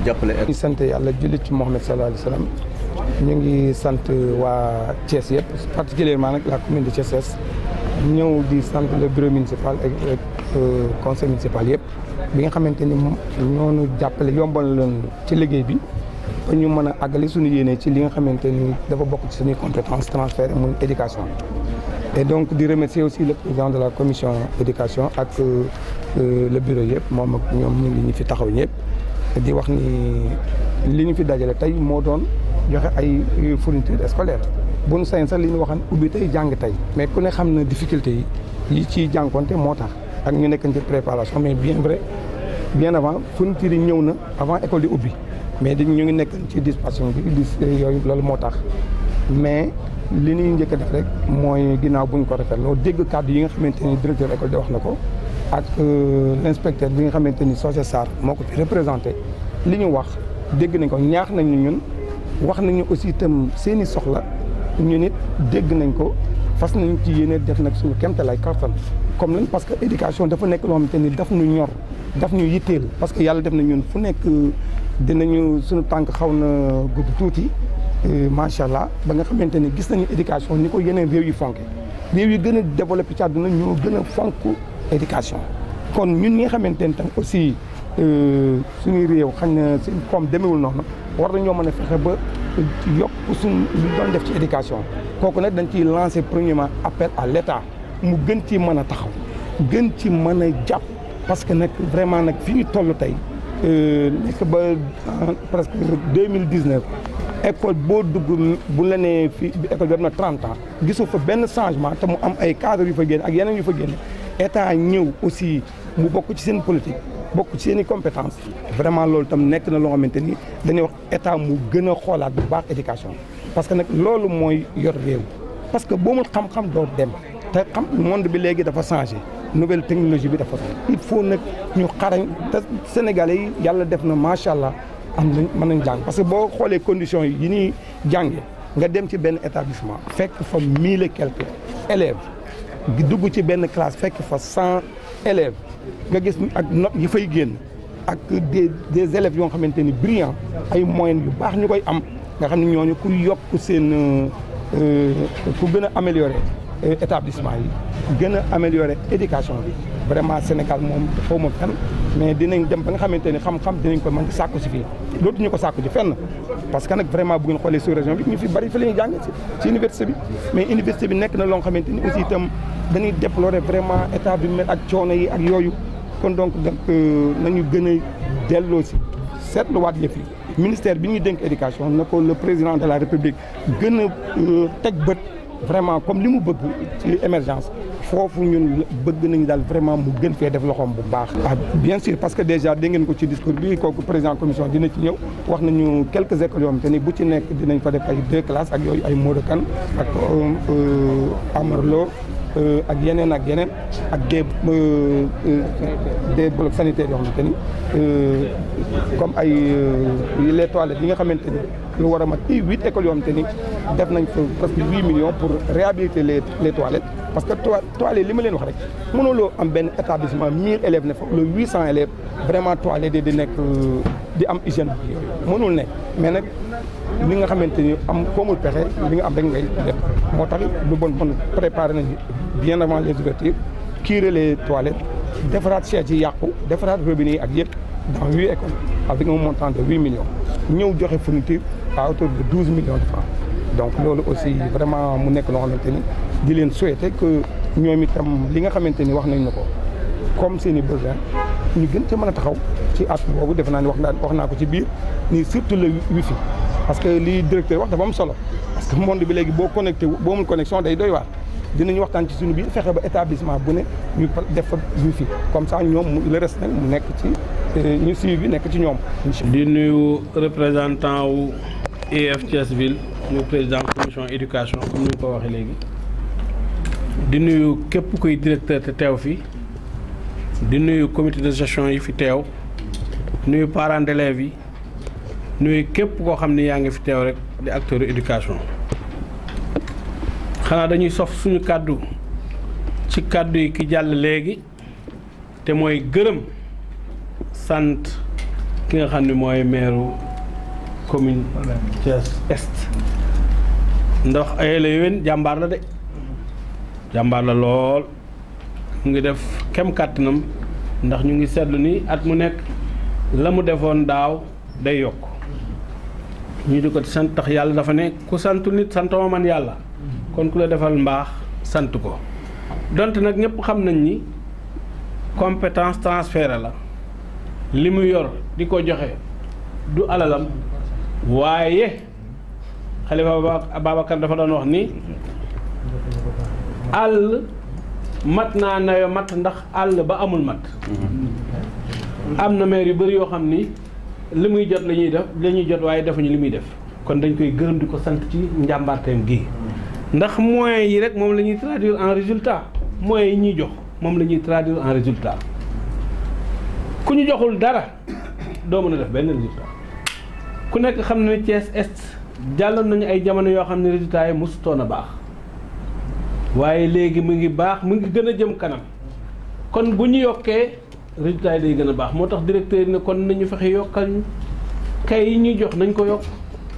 jàppale. ñu sant yàlla jullit ci Mohamed sallallahu alayhi wa sallam ñu ngi sant waa Thiès yëpp particulièrement nag la commune de Thiès Est ñëw di sant le bureau municipal ak conseil municipal yëpp bi nga xamante ni ñoonu jàppale yombal leen ci liggéey bi ba ñu mën a àggale suñu yéene ci li nga xamante ni dafa bokk ci suñuy compétence transfert muy éducation. Et donc di remercier aussi le président de la commission éducation ak le bureau yëpp moom ak ñoom ñu ngi ñu fi taxaw ñëpp di wax ni li ñu fi dajale tey moo doon joxe ay fournitures scolaires bu ñu sañoon sax li ñu waxan ubbi tey jàng tey mais ku ne xam na difficulté yi ciy jànkonte moo tax ak ñu nekk ci préparation mais bien avant fournitures yi ñëw na avant école di ubbi mais ñu ngi nekk ci dispatching bi yooyu loolu moo tax mais li ñuy njëkk a def rek mooy ginnaaw bu ñu ko rafetloo dégg kàddu yi nga xamante ni directeur école de wax na ko ak l'inspecteur bi nga xamante ni Socé Sarr moo ko fi représenté li ñu wax dégg nañ ko ñaax nañ ñun wax nañu aussi itam seeni soxla ñun it dégg nañ ko fas nañ ci yéene def nag suñu kéemtalaay kattan comme lan parce que éducation dafa nekk loo xamante ni daf ñu ñor daf ñu yitteel parce que yàlla def na ñun fu nekk dinañu suñu tànk xaw na gudd tuuti macha allah ba nga xamante ni gis nañu éducation ni ko yeneen réew yi fonke réew yi gën a développé ci àdduna ñoo gën a fonk éducation kon ñun ñi nga xamante ni tam aussi suñuy réew xañ na seen koom demewul noonu war nañoo mën a fexe ba yokk suñ lu doon def ci éducation kooku nag dañ ciy lancé premièrement appel à l'État mu gën ci mën a taxaw gën ci mën a jàpp parce que nag vraiment nag fi ñu toll tey nekk ba presque 2019 école boo dugg bu la nee fii école bi am na 30 ans gisoo fa benn changement te mu am ay cadres yu fa génn ak yeneen yu fa génn état ñëw aussi mu bokk ci seen politique bokk ci seen i compétence vraiment loolu tam nekk na loo xamante ni dañuy wax état mu gën a xoolaat bu baax éducation parce que nag loolu mooy yor réew parce que boo mul xam-xam doo dem te xam monde bi léegi dafa changé nouvelle technologie bi dafa il faut nag ñu xarañ te Sénégalais yi yàlla def na macha allah am nañ mën nañ jàng parce que boo xoolee conditions yi ñuy jàngee nga dem ci benn établissement fekk fa 1000 et quelques élèves dugg ci benn classe fekk fa 100 élèves nga gis ak notes yi fay génn ak des élèves yoo xamante ni brillants ay moyens yu baax ñu koy am nga xam ne ñooñu ku yokk seen ku gën a améliorer établissement yi gën a améliorer éducation bi vraiment Sénégal moom xaw ma fenn mais dinañ dem ba nga xamante ni xam-xam dinañ ko mën di sàkku si fii dootuñu ko sàkku ci fenn parce que nag vraiment bu ngeen xoolee sous région bi ñu fi bari fi la ñuy jàng ci université bi mais université bi nekk na loo xamante ni aussi itam dañuy déplorer vraiment état bi mel ak coono yi ak yooyu kon donc nañu gën a delloo si seetluwaat yëf yi ministère bi ñuy dénk éducation na ko le président de la république gën a teg bët vraiment comme li mu bëgg ci émergence foofu ñun bëgg nañu daal vraiment mu gën fee def loxoom bu baax. ah bien sûr parce que déjà dégg ngeen ko ci discours bi kooku président commission dina ci ñëw wax nañu quelques écoles yoo xamante ni bu ci nekk dinañ fa def ay 2 classes ak yooyu ay Modou Kane ak Amar Lo ak yeneen ak des blocs sanitaires yoo xamante ni comme ay les toilettes yi nga xamante ni lu war a mat 8 écoles yoo xamante ni def nañ fa presque 8 millions pour réhabiliter les toilettes parce que toilettes li ma leen wax rek mënuloo am benn établissement 1000 élèves ne fa le 800 élèves vraiment toilettes di nekk di am hygiène bi yooyu mënul nekk mais nag li nga xamante ni am koomul pexe li nga am rek ngay def moo tax lu bon préparer nañu bien avant les ouvertures curer les toilettes defaraat chaise yi yàqu defaraat robinet yi ak yëpp dans 8 écoles avec un montant de 8 millions ñëw joxe fourniture à hauteur de 12 millions de francs donc loolu aussi vraiment mu nekk loo xamante ni di leen souhaiter que ñoom itam li nga xamante ni wax nañ na ko comme seen i besoin ñu gën ca mën a taxaw ci at boobu defe naa ni wax naa ko ci biir ni surtout le wifi parce que li directeur wax dafa am solo parce que monde bi léegi boo connecté boo mun connexion day doy waar dinañu waxtaan ci suñu biir fexe ba établissement bu ne ñu def fa wifi comme ça ñoom le reste nag mu nekk ci ñu suivi nekk ci ñoom. di nuyu représentant wu IEF Thiès Ville ñu président commission éducation comme ni ñu ko waxee léegi di nuyu képp kuy directeur te teew fi di nuyu comité de gestion yi fi teew nuyu parents d'élèves yi nuyu képp koo xam ne yaa ngi fi teew rek di acteur éducation. xanaa dañuy sof suñu kàddu ci kàddu yi ki jàll léegi te mooy gërëm sant ki nga xam ne mooy maire commune Thiès Est ndax ay la yowén jàmbaar la de jàmbaar la lool mu ngi def kem kàttanam ndax ñu ngi seetlu ni at mu nekk la mu defoon daaw day yokk ñu di ko sant tax yàlla dafa ne ku santu nit santoo man yàlla kon ku la defal mbaax sant ko donte nag ñëpp xam nañ ni compétence transférée la li mu yor di ko joxe du alalam waaye Xalifa Ababacar dafa doon wax ni àll mat naa nawe mat ndax àll ba amul mat am na maire yu bëri yoo xam ni li muy jot la ñuy jot waaye defuñu li muy def kon dañ koy gërëm di ko sant ci njàmbaarteem gi ndax moyens yi rek moom la ñuy traduire en résultat moyens yi ñuy jox moom la ñuy traduire en résultat ku ñu joxul dara doo mën a def benn résultat ku nekk xam ne Thiès Est jàlloon nañu ay jamono yoo xam ne résultats yi mosutoon a baax waaye léegi mu ngi baax mu ngi gën a jëm kanam kon bu ñu yokkee résultats yi day gën a baax moo tax directeur yi ne kon nañu fexe yokkal ñu kay yi ñuy jox nañ ko yokk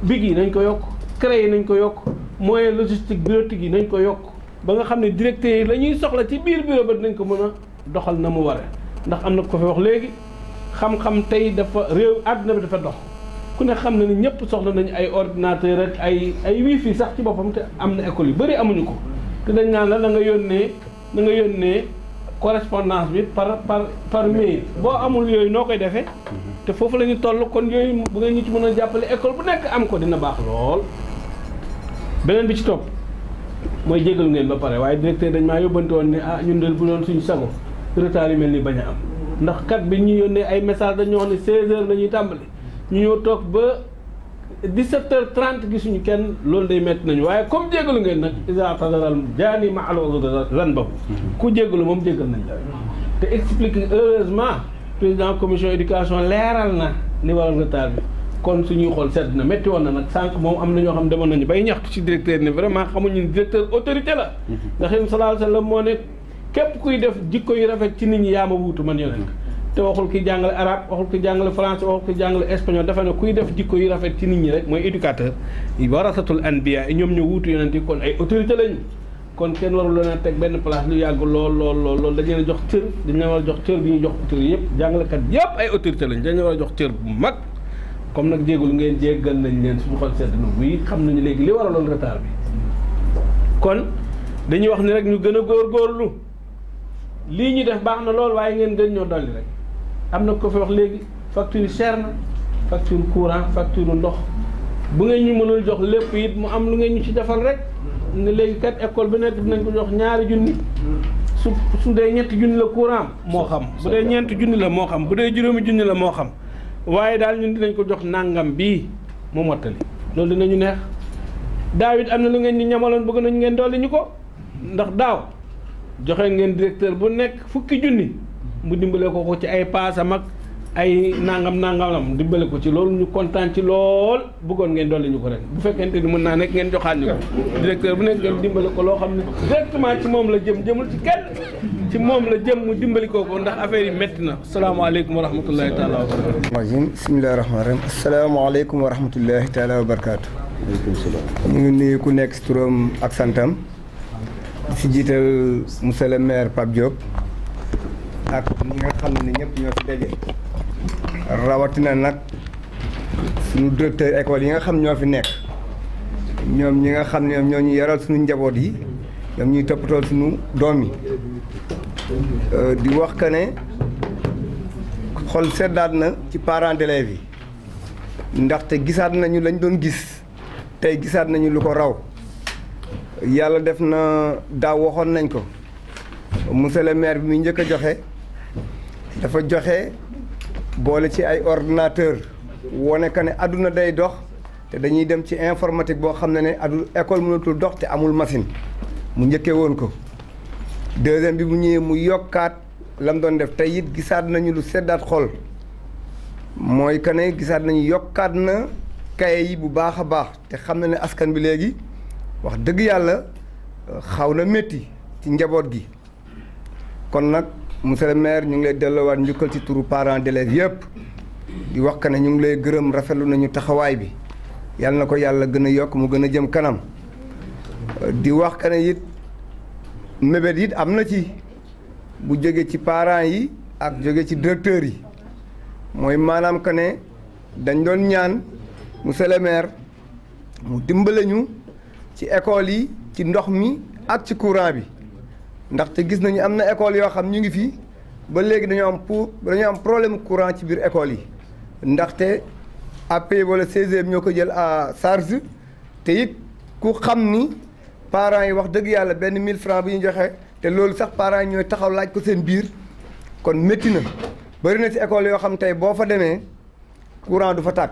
big yi nañ ko yokk CREI yi nañ ko yokk moyen logistique bureautique yi nañ ko yokk ba nga xam ne directeur yi la ñuy soxla ci biir bureau ba dinañ ko mën a doxal na mu waree ndax am na ko fi wax léegi xam-xam tey dafa réew àdduna bi dafa dox ku ne xam na ni ñëpp soxla nañu ay ordinateur ak ay wifi sax ci boppam te am na école yu bëri amuñu ko te dañ naan la da nga yónnee correspondance bi par mail boo amul yooyu noo koy defee te foofu la ñu toll kon yooyu bu ngeen ñu ci mën a jàppale école bu nekk am ko dina baax lool. beneen bi ci topp mooy jégalu ngeen ba pare waaye directeur dañ maa yóbbante woon ne ñun de bu doon suñu sago retard yu mel ni bañ a am ndax kat bi ñu yónnee ay message dañu wax ne 16h la ñuy tàmbali ñu ñëw toog ba 17h30 gisuñu kenn loolu day métti nañu waaye comme jégalu ngeen nag isa tadaral jaani ma ran bopp ku jégalu moom jégal nañ la te explique heureusement président commission éducation leeral na li waral retard bi kon suñuy xool sedd na métti woon na nag sànq moom am na ñoo xam demoon nañu bay ñaxtu ci directeur ne vraiment xamuñu ne directeur autorité la ndax yéen sallallahu alayhi wa sallam moo ne képp kuy def jikko yu rafet ci nit ñi yaa ma wuutu man yonent te waxul ki jàngale arabe waxul ki jàngale français waxul ki jàngale espagnol dafa ne kuy def jikko yu rafet ci nit ñi rek mooy éducateur warasatul anbiya ñoom ñu wuutu yonent yi kon ay autorité lañu kon kenn warul leen a teg benn place lu yàgg lool dañ leen a jox cër dañ leen war a jox cër bi ñuy jox autorité yëpp jàngalekat yëpp ay autorité lañu dañ leen war a jox cër bu mag comme nag jéegul ngeen jéggal nañ leen suñu xol sedd na buy xam nañu léegi li waraloon retard bi kon dañuy wax ni rek ñu gën a góorgóorlu lii ñu def baax na lool waaye ngeen gën ñoo dolli rek am na ko fi wax léegi facture yi cher na facture courant facture ndox bu ngeen ñu mënul jox lépp it mu am lu ngeen ñu ci defal rek ne léegi kat école bi nekk dinañ ko jox ñaari junni su dee ñetti junni la courant moo xam bu dee ñeenti junni la moo xam bu dee juróomi junni la moo xam waaye daal ñun dinañ ko jox nàngam bii mu mottali loolu dinañu neex daaw it am na lu ngeen ñu ñamaloon bëgg nañu ngeen dolli ñu ko ndax daaw joxe ngeen directeur bu nekk fukki junni mu dimbale ko ci ay paasam ak ay nangam dimbale ko ci loolu ñu kontaan ci lool bëggoon ngeen dolli ñu ko rek bu fekkente ni mën naa nekk ngeen joxaat ñu ko directeur bu nekk ngeen dimbale ko loo xam ne directement ci moom la jëmul ci kenn ci moom la jëm mu dimbali ko ndax affaire yi métti na asalaamaaleykum wa rahmatullahi taala wa barakatu bismillahi rahmaani rahim asalaamaaleykum wa rahmatullahi taala wa barakatu ñu ngi nuyu ku nekk si turam ak santam si jiital monsieur le maire Pape Diop ak ñi nga xam ne ñëpp ñoo fi daje rawatina nag suñu directeur école yi nga xam ñoo fi nekk ñoom ñi nga xam ne ñoo ñu yaral suñu njaboot yi ñoom ñuy toppatoo suñu doom yi di wax que ne xol seddaat na ci parents d'élèves yi ndaxte gisaat nañu lañ doon gis tey gisaat nañu lu ko raw yàlla def na daaw waxoon nañ ko monsieur le maire bi muy njëkk a joxe dafa joxe boole ci ay ordinateur wone que ne adduna day dox te dañuy dem ci informatique boo xam ne école mënatul dox te amul machine mu njëkkee woon ko deuxième bi mu ñëwee mu yokkaat lam doon def tey it gisaat nañu lu seddaat xol mooy que ne gisaat nañu yokkaat na kaye yi bu baax a baax te xam na ne askan bi léegi wax dëgg yàlla xaw na métti ci njaboot gi kon nag monsieur le maire ñu ngi lay delloowaat njukkal ci turu parents d'élèves yëpp di wax que ne ñu ngi lay gërëm rafetlu nañu taxawaay bi yàlla na ko yàlla gën a yokk mu gën a jëm kanam di wax que ne it mébét it am na ci bu jóge ci parents yi ak jóge ci directeurs yi mooy maanaam que ne dañ doon ñaan monsieur le maire mu dimbale ñu ci école yi ci ndox mi ak ci courant bi ndaxte gis nañu am na école yoo xam ñu ngi fi ba léegi dañoo am problème courant ci biir école yi ndaxte AP wala CGM ñoo ko jël à charge te it ku xam ni parents yi wax dëgg yàlla benn 1000 francs bi ñu joxe te loolu sax parents yi ñooy taxaw laaj ko seen biir kon métti na bëri na ci école yoo xam tey boo fa demee courant du fa tàkk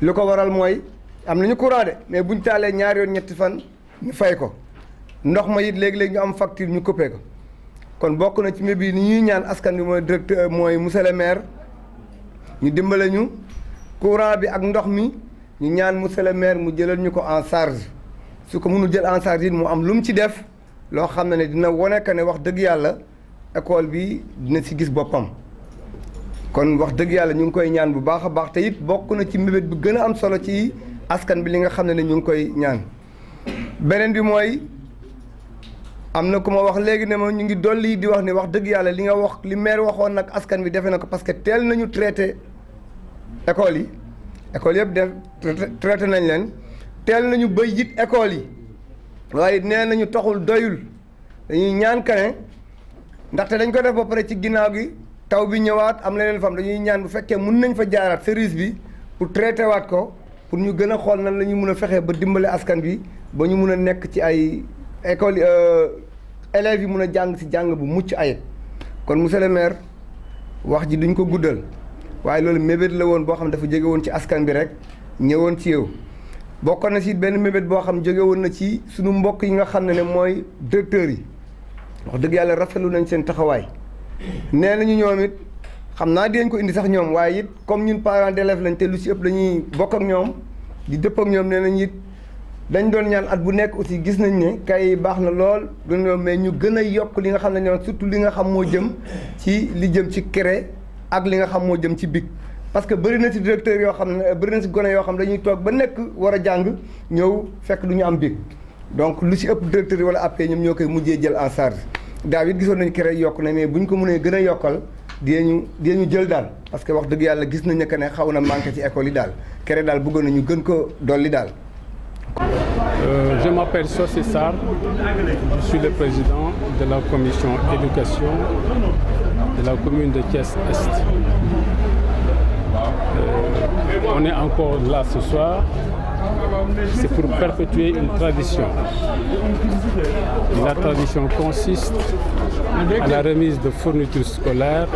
lu ko waral mooy am nañu courant de mais buñ taalee ñaari yoon ñetti fan ñu fay ko ndox ma it léegi-léegi ñu am facture ñu coupé ko kon bokk na ci mbir bi ni ñuy ñaan askan bi mooy directeur mooy monsieur le maire ñu dimbale ñu courant bi ak ndox mi ñu ñaan monsieur le maire mu jëlal ñu ko en charge su ko mënul jël en charge it mu am lu mu ci def loo xam ne dina wane que ne wax dëgg yàlla école bi dina ci gis boppam kon wax dëgg yàlla ñu ngi koy ñaan bu baax a baax te it bokk na ci mbébét bi gën a am solo ci askan bi li nga xam ne ñu ngi koy ñaan beneen bi mooy am na ku ma wax léegi ne ma ñu ngi dolli di wax ne wax dëgg yàlla li nga wax li maire waxoon nag askan bi defe na ko parce que teel nañu traité école yi école yëpp def traité nañ leen teel nañu bay it école yi waaye nee nañu taxul doyul dañuy ñaan kane ndaxte dañ ko def ba pare ci ginnaaw gi taw bi ñëwaat am leneen fam dañuy ñaan bu fekkee mun nañ fa jaaraat service bi pour traité waat ko pour ñu gën a xool nan la ñu mun a fexee ba dimbale askan bi ba ñu mun a nekk ci ay école élèves yi mun a jàng ci jàng bu mucc ayib kon monsieur le maire wax ji duñ ko guddal waaye loolu mébét la woon boo xam dafa jóge woon ci askan bi rek ñëwoon ci yow bokkoon na ci benn mébét boo xam jóge woon na ci suñu mbokk yi nga xam ne mooy directeurs yi wax dëgg yàlla rafetlu nañ seen taxawaay nee nañu ñoom it xam naa dinañ ko indi sax ñoom waaye it comme ñun parents d'élèves lañ te lu ci ëpp dañuy bokk ak ñoom di dëpp ak ñoom nee nañ it dañ doon ñaan at bu nekk aussi gis nañ ne kay baax na lool gën mais ñu gën a yokk li nga xam ne ñoom surtout li nga xam moo jëm ci li jëm ci cré ak li nga xam moo jëm ci bic parce que bëri na ci directeur yoo xam ne bëri na ci gone yoo xam dañuy toog ba nekk war a jàng ñëw fekk du ñu am bic donc lu ci ëpp directeur yi wala AP ñoom ñoo koy mujjee jël en charge daaw it gisoon nañu cré yokk na mais bu ñu ko mënee gën a yokkal dinañu jël daal parce que wax dëgg yàlla gis nañ ne que ne xaw na manqué ci école yi daal cré daal bëggoon nañu gën ko dolli daal. Je m'appelle Sosé Sarr, je suis le président de la commission éducation de la commune de Thiès-Est. On est encore là ce soir, c'est pour perpétuer une tradition. La tradition consiste à la remise de fournitures scolaires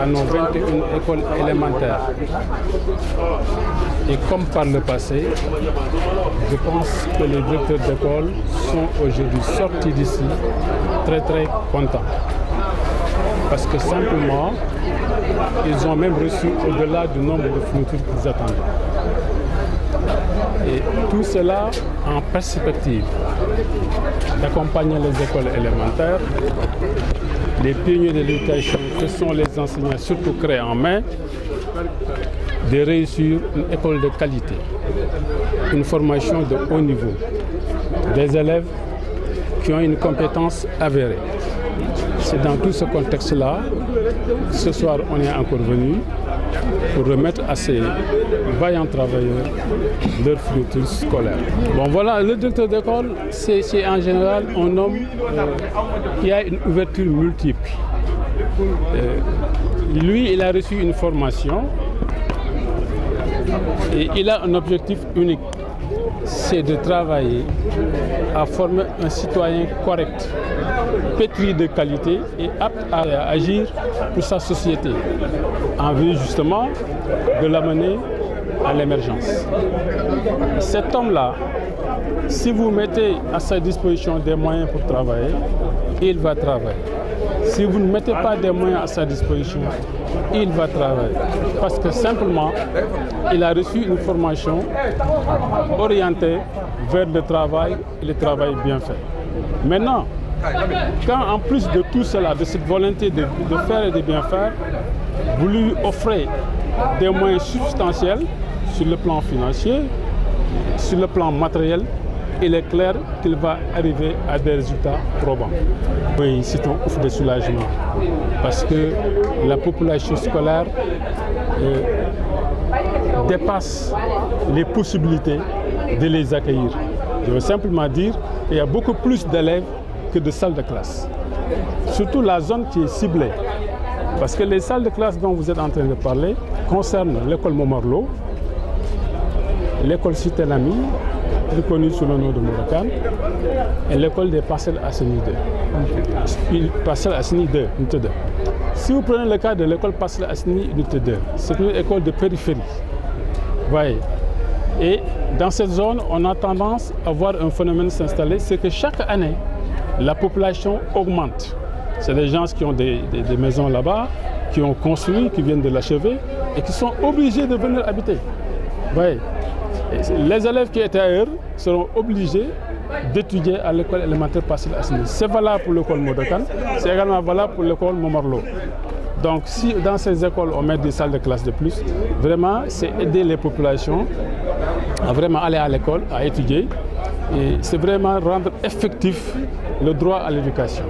à nos 21 écoles élémentaires. Et comme par le passé, je pense que les directeurs d'école sont aujourd'hui sortis d'ici très contents. Parce que simplement, ils ont même reçu au-delà du nombre de fournitures qu'ils attendaient. Et tout cela en perspective d'accompagner les écoles élémentaires, les pionniers de l'éducation, que sont les enseignants, surtout créés en main, de réussir une école de qualité, une formation de haut niveau, des élèves qui ont une compétence avérée. C'est dans tout ce contexte-là, ce soir on est encore venu pour remettre à ces vaillants travailleurs leurs fournitures scolaires. Bon voilà, le directeur d'école, c'est en général un homme qui a une ouverture multiple. Lui, il a reçu une formation et il a un objectif unique, c'est de travailler à former un citoyen correct, pétri de qualité et apte à agir pour sa société, en vue justement de l'amener à l'émergence. Cet homme-là, si vous mettez à sa disposition des moyens pour travailler, il va travailler. Si vous ne mettez pas des moyens à sa disposition, il va travailler. Parce que simplement, il a reçu une formation orientée vers le travail et le travail bien fait. Maintenant, quand en plus de tout cela, de cette volonté de faire et de bien faire, vous lui offrez des moyens substantiels sur le plan financier, sur le plan matériel, il est clair qu'il va arriver à des résultats probants. Oui, c'est un ouf de soulagement parce que la population scolaire dépasse les possibilités de les accueillir. Je veux simplement dire qu'il y a beaucoup plus d'élèves que de salles de classe. Surtout la zone qui est ciblée. Parce que les salles de classe dont vous êtes en train de parler concernent l'école Momarlo, l'école Cité Lamy, reconnue sous le nom de Mourakan, et l'école des Parcelles Asseni 2. Parcelles Asseni 2, unité 2. Si vous prenez le cas de l'école Parcelles Asseni unité 2, c'est une école de périphérie. Voyez. Et dans cette zone, on a tendance à voir un phénomène s'installer, c'est que chaque année, la population augmente. C'est des gens qui ont des maisons là-bas, qui ont construit, qui viennent de l'achever et qui sont obligés de venir habiter. Voyez. Les élèves qui étaient ailleurs seront obligés d'étudier à l'école élémentaire Parcelles Asseni. C'est valable pour l'école Modokan, c'est également valable pour l'école Momarlo. Donc si dans ces écoles on met des salles de classe de plus, vraiment c'est aider les populations à vraiment aller à l'école, à étudier. Et c'est vraiment rendre effectif le droit à l'éducation.